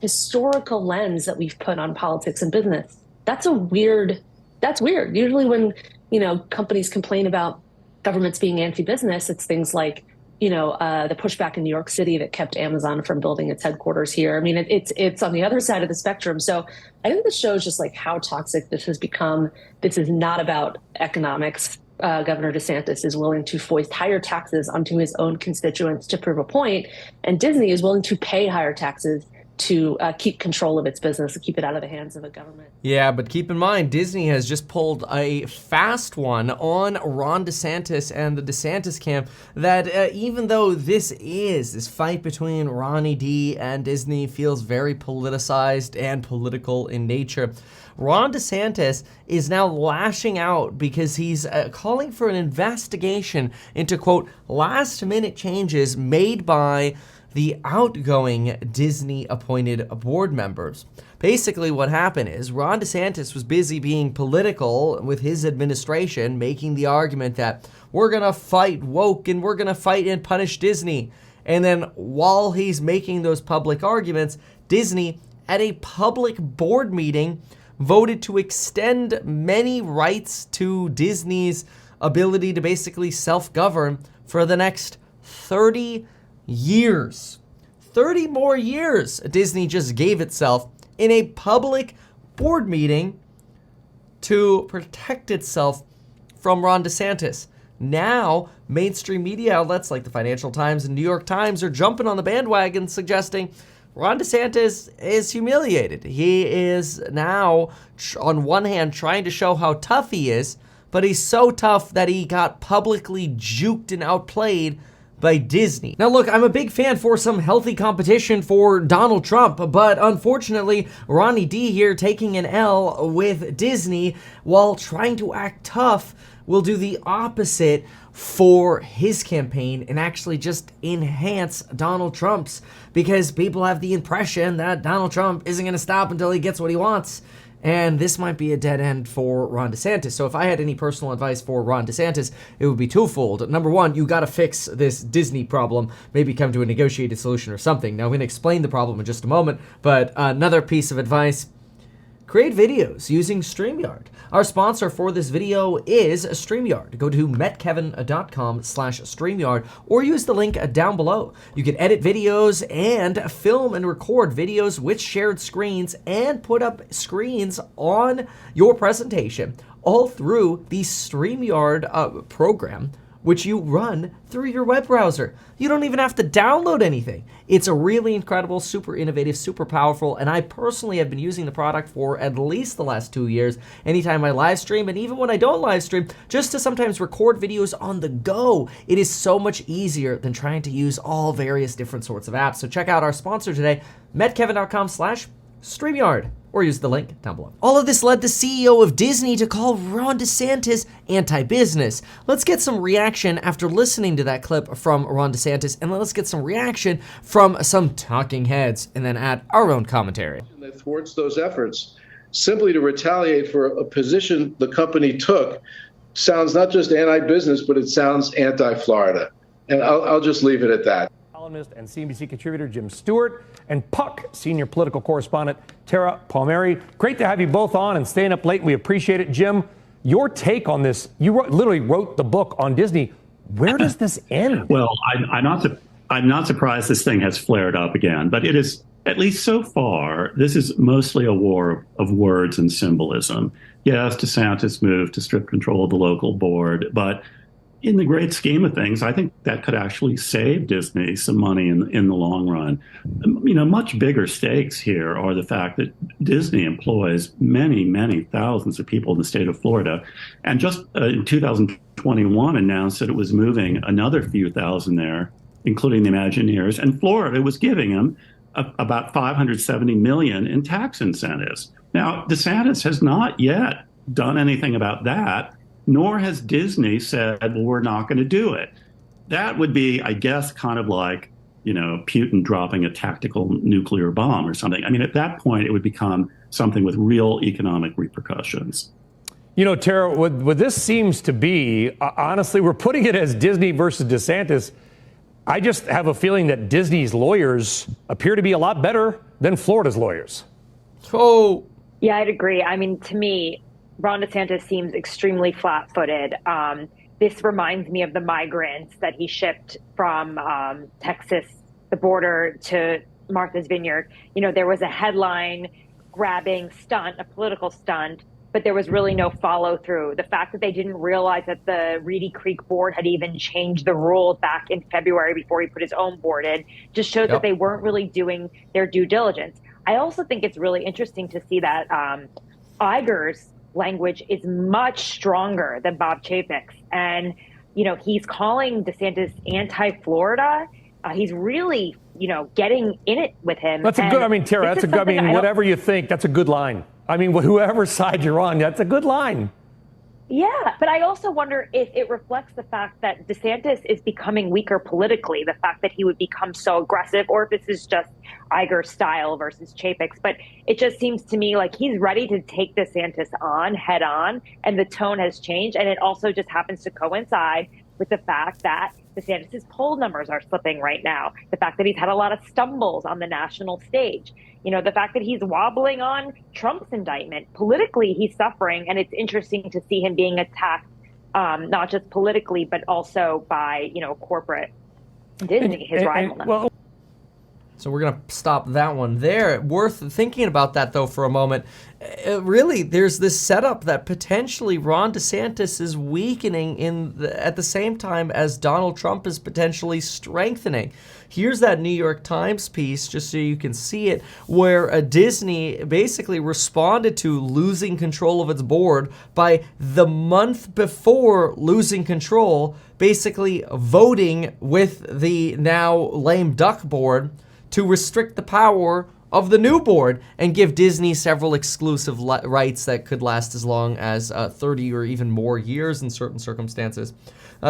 historical lens that we've put on politics and business. That's weird. Usually when, companies complain about governments being anti-business, it's things like, the pushback in New York City that kept Amazon from building its headquarters here. I mean, it's on the other side of the spectrum. So I think this shows just like how toxic this has become. This is not about economics. Governor DeSantis is willing to foist higher taxes onto his own constituents to prove a point, and Disney is willing to pay higher taxes to keep control of its business, to keep it out of the hands of the government. Yeah, but keep in mind, Disney has just pulled a fast one on Ron DeSantis and the DeSantis camp that even though this fight between Ronnie D and Disney feels very politicized and political in nature, Ron DeSantis is now lashing out because he's calling for an investigation into, quote, last-minute changes made by the outgoing Disney-appointed board members. Basically, what happened is Ron DeSantis was busy being political with his administration, making the argument that we're going to fight woke and we're going to fight and punish Disney. And then while he's making those public arguments, Disney, at a public board meeting, voted to extend many rights to Disney's ability to basically self-govern for the next 30 years. 30 more years Disney just gave itself in a public board meeting to protect itself from Ron DeSantis. Now, mainstream media outlets like the Financial Times and New York Times are jumping on the bandwagon suggesting Ron DeSantis is humiliated. He is now, on one hand, trying to show how tough he is, but he's so tough that he got publicly juked and outplayed by Disney. Now look, I'm a big fan for some healthy competition for Donald Trump, but unfortunately, Ronnie D here taking an L with Disney while trying to act tough will do the opposite for his campaign and actually just enhance Donald Trump's, because people have the impression that Donald Trump isn't going to stop until he gets what he wants. And this might be a dead end for Ron DeSantis. So if I had any personal advice for Ron DeSantis, it would be twofold. Number one, you got to fix this Disney problem, maybe come to a negotiated solution or something. Now, I'm going to explain the problem in just a moment, but another piece of advice: create videos using Streamyard. Our sponsor for this video is Streamyard. Go to metkevin.com/Streamyard or use the link down below. You can edit videos and film and record videos with shared screens and put up screens on your presentation all through the Streamyard program, which you run through your web browser. You don't even have to download anything. It's a really incredible, super innovative, super powerful, and I personally have been using the product for at least the last 2 years, anytime I live stream, and even when I don't live stream, just to sometimes record videos on the go. It is so much easier than trying to use all various different sorts of apps. So check out our sponsor today, metkevin.com/StreamYard, or use the link down below. All of this led the CEO of Disney to call Ron DeSantis anti-business. Let's get some reaction after listening to that clip from Ron DeSantis, and let's get some reaction from some talking heads, and then add our own commentary. That thwarts those efforts simply to retaliate for a position the company took sounds not just anti-business, but it sounds anti-Florida. And I'll just leave it at that. Columnist and CNBC contributor Jim Stewart, and Puck senior political correspondent Tara Palmieri. Great to have you both on and staying up late. We appreciate it. Jim, your take on this, literally wrote the book on Disney. Where does this end? Well, I'm not surprised this thing has flared up again, but it is, at least so far, this is mostly a war of words and symbolism. Yes, DeSantis moved to strip control of the local board, but in the great scheme of things, I think that could actually save Disney some money in the long run. You know, much bigger stakes here are the fact that Disney employs many, many thousands of people in the state of Florida, and just in 2021 announced that it was moving another few thousand there, including the Imagineers, and Florida was giving them about $570 million in tax incentives. Now, DeSantis has not yet done anything about that, nor has Disney said, well, we're not going to do it. That would be, I guess, kind of like, you know, Putin dropping a tactical nuclear bomb or something. I mean, at that point, it would become something with real economic repercussions. You know, Tara, what this seems to be, honestly, we're putting it as Disney versus DeSantis. I just have a feeling that Disney's lawyers appear to be a lot better than Florida's lawyers. Oh, yeah, I'd agree. I mean, to me, Ron DeSantis seems extremely flat-footed. This reminds me of the migrants that he shipped from Texas, the border, to Martha's Vineyard. You know, there was a headline-grabbing stunt, a political stunt, but there was really no follow-through. The fact that they didn't realize that the Reedy Creek board had even changed the rules back in February before he put his own board in just showed that they weren't really doing their due diligence. I also think it's really interesting to see that Iger's language is much stronger than Bob Chapek's. And, you know, he's calling DeSantis anti-Florida. He's really, you know, getting in it with him. That's a good, I mean, Tara, that's a good, I mean, whatever you think, that's a good line. I mean, whoever side you're on, that's a good line. Yeah, but I also wonder if it reflects the fact that DeSantis is becoming weaker politically, the fact that he would become so aggressive, or if this is just Iger's style versus Chapek's. But it just seems to me like he's ready to take DeSantis on head on, and the tone has changed. And it also just happens to coincide with the fact that DeSantis' poll numbers are slipping right now, the fact that he's had a lot of stumbles on the national stage. You know, the fact that he's wobbling on Trump's indictment. Politically, he's suffering, and it's interesting to see him being attacked, not just politically, but also by, you know, corporate Disney, his rival. So we're going to stop that one there. Worth thinking about that, though, for a moment. Really, there's this setup that potentially Ron DeSantis is weakening at the same time as Donald Trump is potentially strengthening. Here's that New York Times piece, just so you can see it, where Disney basically responded to losing control of its board by the month before losing control, basically voting with the now lame duck board to restrict the power of the new board and give Disney several exclusive rights that could last as long as 30 or even more years in certain circumstances.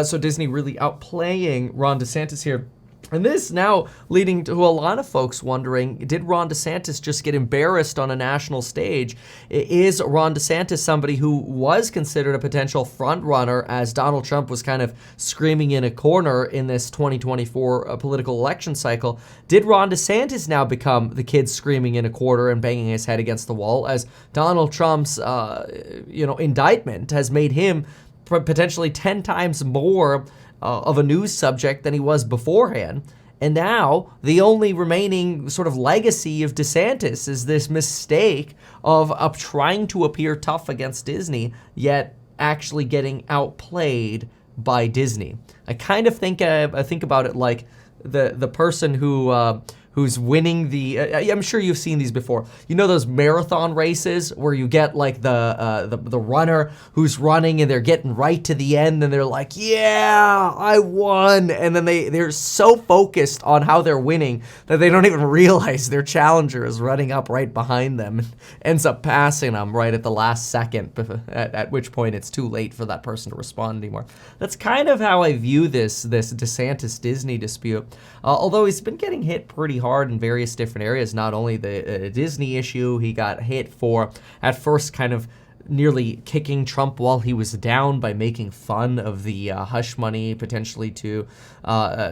So Disney really outplaying Ron DeSantis here. And this now leading to a lot of folks wondering, did Ron DeSantis just get embarrassed on a national stage? Is Ron DeSantis somebody who was considered a potential front runner as Donald Trump was kind of screaming in a corner in this 2024 political election cycle? Did Ron DeSantis now become the kid screaming in a corner and banging his head against the wall as Donald Trump's indictment has made him potentially 10 times more of a news subject than he was beforehand? And now the only remaining sort of legacy of DeSantis is this mistake of trying to appear tough against Disney, yet actually getting outplayed by Disney. I kind of think about it like the person who's winning the. I'm sure you've seen these before. You know those marathon races where you get like the runner who's running and they're getting right to the end and they're like, yeah, I won, and then they're so focused on how they're winning that they don't even realize their challenger is running up right behind them and ends up passing them right at the last second. At which point it's too late for that person to respond anymore. That's kind of how I view this DeSantis Disney dispute. Although he's been getting hit pretty hard in various different areas, not only the Disney issue, he got hit for at first kind of nearly kicking Trump while he was down by making fun of the hush money potentially to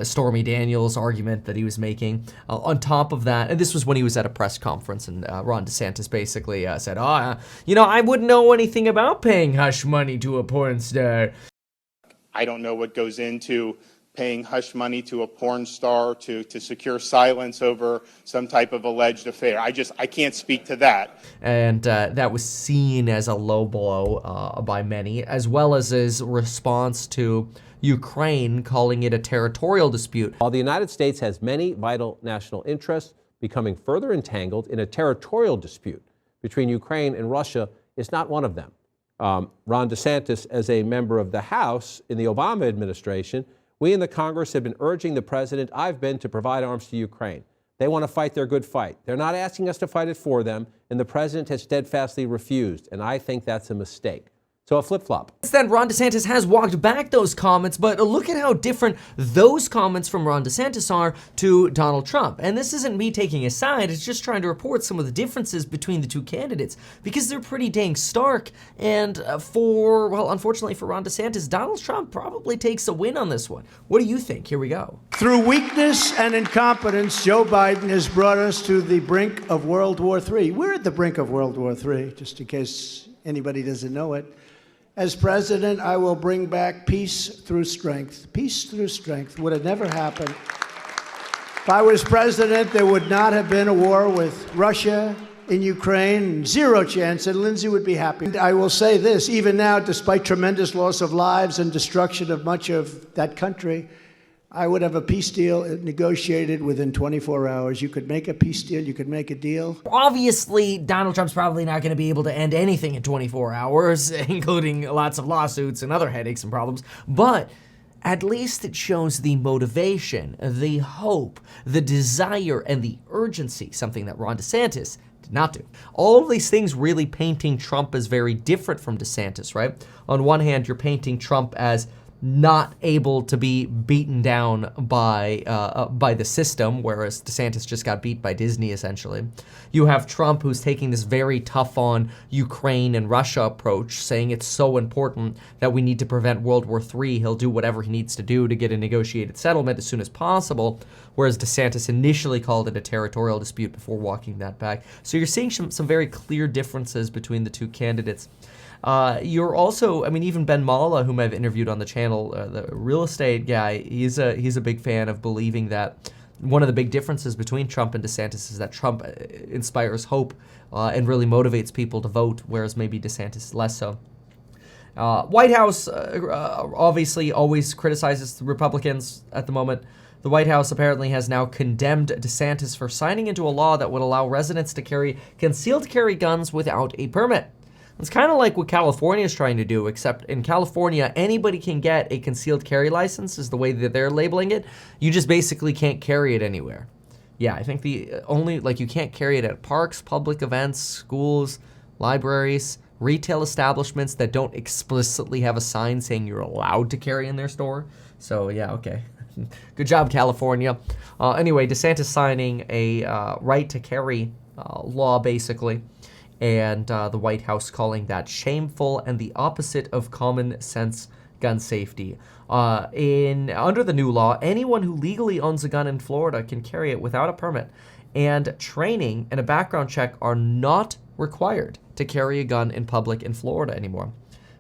Stormy Daniels argument that he was making. On top of that, and this was when he was at a press conference, and Ron DeSantis basically said, I wouldn't know anything about paying hush money to a porn star. I don't know what goes into paying hush money to a porn star to secure silence over some type of alleged affair. I can't speak to that. And that was seen as a low blow by many, as well as his response to Ukraine, calling it a territorial dispute. While the United States has many vital national interests, becoming further entangled in a territorial dispute between Ukraine and Russia is not one of them. Ron DeSantis, as a member of the House in the Obama administration, we in the Congress have been urging the president I've been to provide arms to Ukraine. They want to fight their good fight. They're not asking us to fight it for them, and the president has steadfastly refused, and I think that's a mistake. So a flip-flop. Then Ron DeSantis has walked back those comments, but look at how different those comments from Ron DeSantis are to Donald Trump. And this isn't me taking a side, it's just trying to report some of the differences between the two candidates, because they're pretty dang stark. And unfortunately for Ron DeSantis, Donald Trump probably takes a win on this one. What do you think? Here we go. Through weakness and incompetence, Joe Biden has brought us to the brink of World War III. We're at the brink of World War III, just in case anybody doesn't know it. As president, I will bring back peace through strength. Peace through strength would have never happened. If I was president, there would not have been a war with Russia in Ukraine. Zero chance, and Lindsey would be happy. I will say this, even now, despite tremendous loss of lives and destruction of much of that country, I would have a peace deal negotiated within 24 hours. You could make a peace deal, you could make a deal. Obviously, Donald Trump's probably not going to be able to end anything in 24 hours, including lots of lawsuits and other headaches and problems, but at least it shows the motivation, the hope, the desire, and the urgency, something that Ron DeSantis did not do. All of these things really painting Trump as very different from DeSantis, right? On one hand, you're painting Trump as not able to be beaten down by the system, whereas DeSantis just got beat by Disney, essentially. You have Trump, who's taking this very tough on Ukraine and Russia approach, saying it's so important that we need to prevent World War III. He'll do whatever he needs to do to get a negotiated settlement as soon as possible, whereas DeSantis initially called it a territorial dispute before walking that back. So you're seeing some very clear differences between the two candidates. You're also, I mean, even Ben Malla, whom I've interviewed on the channel, the real estate guy, he's a big fan of believing that one of the big differences between Trump and DeSantis is that Trump inspires hope and really motivates people to vote, whereas maybe DeSantis is less so. White House obviously always criticizes the Republicans at the moment. The White House apparently has now condemned DeSantis for signing into a law that would allow residents to carry concealed carry guns without a permit. It's kind of like what California is trying to do, except in California, anybody can get a concealed carry license, is the way that they're labeling it. You just basically can't carry it anywhere. Yeah, I think you can't carry it at parks, public events, schools, libraries, retail establishments that don't explicitly have a sign saying you're allowed to carry in their store. So yeah, okay. Good job, California. Anyway, DeSantis signing a right to carry law, basically. And the White House calling that shameful and the opposite of common sense gun safety. Under the new law, anyone who legally owns a gun in Florida can carry it without a permit, and training and a background check are not required to carry a gun in public in Florida anymore.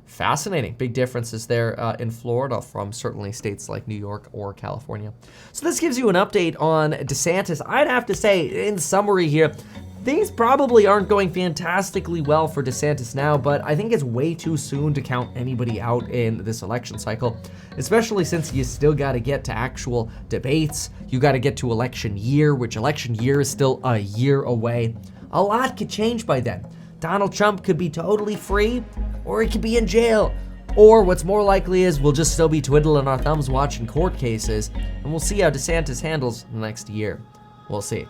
Fascinating. Big differences there in Florida from certainly states like New York or California. So this gives you an update on DeSantis. I'd have to say, in summary here, things probably aren't going fantastically well for DeSantis now, but I think it's way too soon to count anybody out in this election cycle, especially since you still got to get to actual debates. You got to get to election year, which election year is still a year away. A lot could change by then. Donald Trump could be totally free, or he could be in jail. Or what's more likely is we'll just still be twiddling our thumbs watching court cases, and we'll see how DeSantis handles the next year. We'll see.